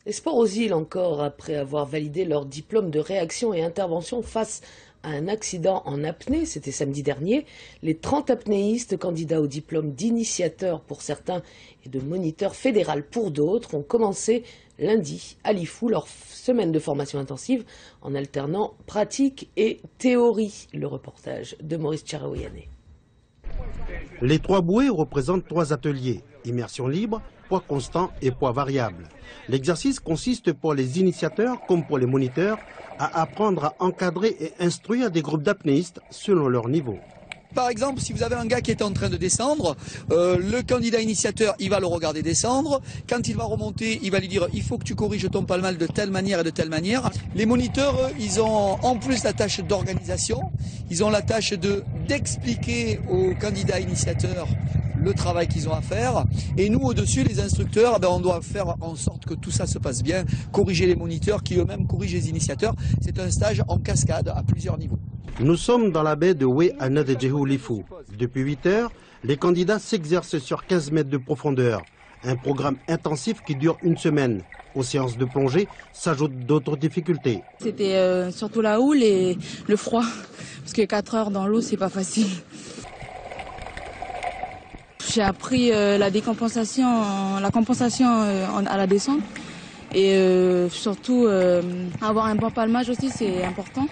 Les sports aux îles encore, après avoir validé leur diplôme de réaction et intervention face à un accident en apnée, c'était samedi dernier, les 30 apnéistes candidats au diplôme d'initiateur pour certains et de moniteur fédéral pour d'autres ont commencé lundi à Lifou leur semaine de formation intensive en alternant pratique et théorie. Le reportage de Maurice Tcharaouyane. Les 3 bouées représentent 3 ateliers, immersion libre, poids constant et poids variable. L'exercice consiste pour les initiateurs comme pour les moniteurs à apprendre à encadrer et instruire des groupes d'apnéistes selon leur niveau. Par exemple, si vous avez un gars qui est en train de descendre, le candidat initiateur, il va le regarder descendre. Quand il va remonter, il va lui dire « il faut que tu corriges ton palmal de telle manière et de telle manière ». Les moniteurs, ils ont en plus la tâche d'organisation, ils ont la tâche d'expliquer aux candidats initiateurs le travail qu'ils ont à faire. Et nous, au-dessus, les instructeurs, on doit faire en sorte que tout ça se passe bien, corriger les moniteurs qui eux-mêmes corrigent les initiateurs. C'est un stage en cascade à plusieurs niveaux. Nous sommes dans la baie de Wé-Anadjehou Lifou. Depuis 8 heures, les candidats s'exercent sur 15 mètres de profondeur. Un programme intensif qui dure une semaine. Aux séances de plongée s'ajoutent d'autres difficultés. C'était surtout la houle et le froid. Parce que 4 heures dans l'eau, c'est pas facile. J'ai appris la compensation à la descente. Et surtout, avoir un bon palmage aussi, c'est important.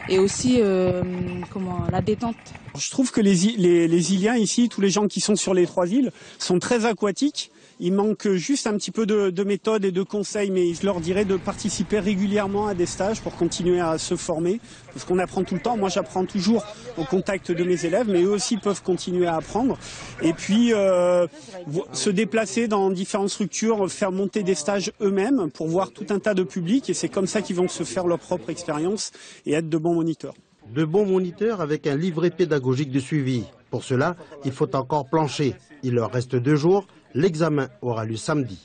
Et aussi la détente. Je trouve que les Iliens ici, tous les gens qui sont sur les 3 îles, sont très aquatiques. Il manque juste un petit peu de méthode et de conseils, mais je leur dirais de participer régulièrement à des stages pour continuer à se former, parce qu'on apprend tout le temps. Moi, j'apprends toujours au contact de mes élèves, mais eux aussi peuvent continuer à apprendre. Et puis, se déplacer dans différentes structures, faire monter des stages eux-mêmes pour voir tout un tas de publics, et c'est comme ça qu'ils vont se faire leur propre expérience et être de bons moniteurs. De bons moniteurs avec un livret pédagogique de suivi. Pour cela, il faut encore plancher. Il leur reste 2 jours. L'examen aura lieu samedi.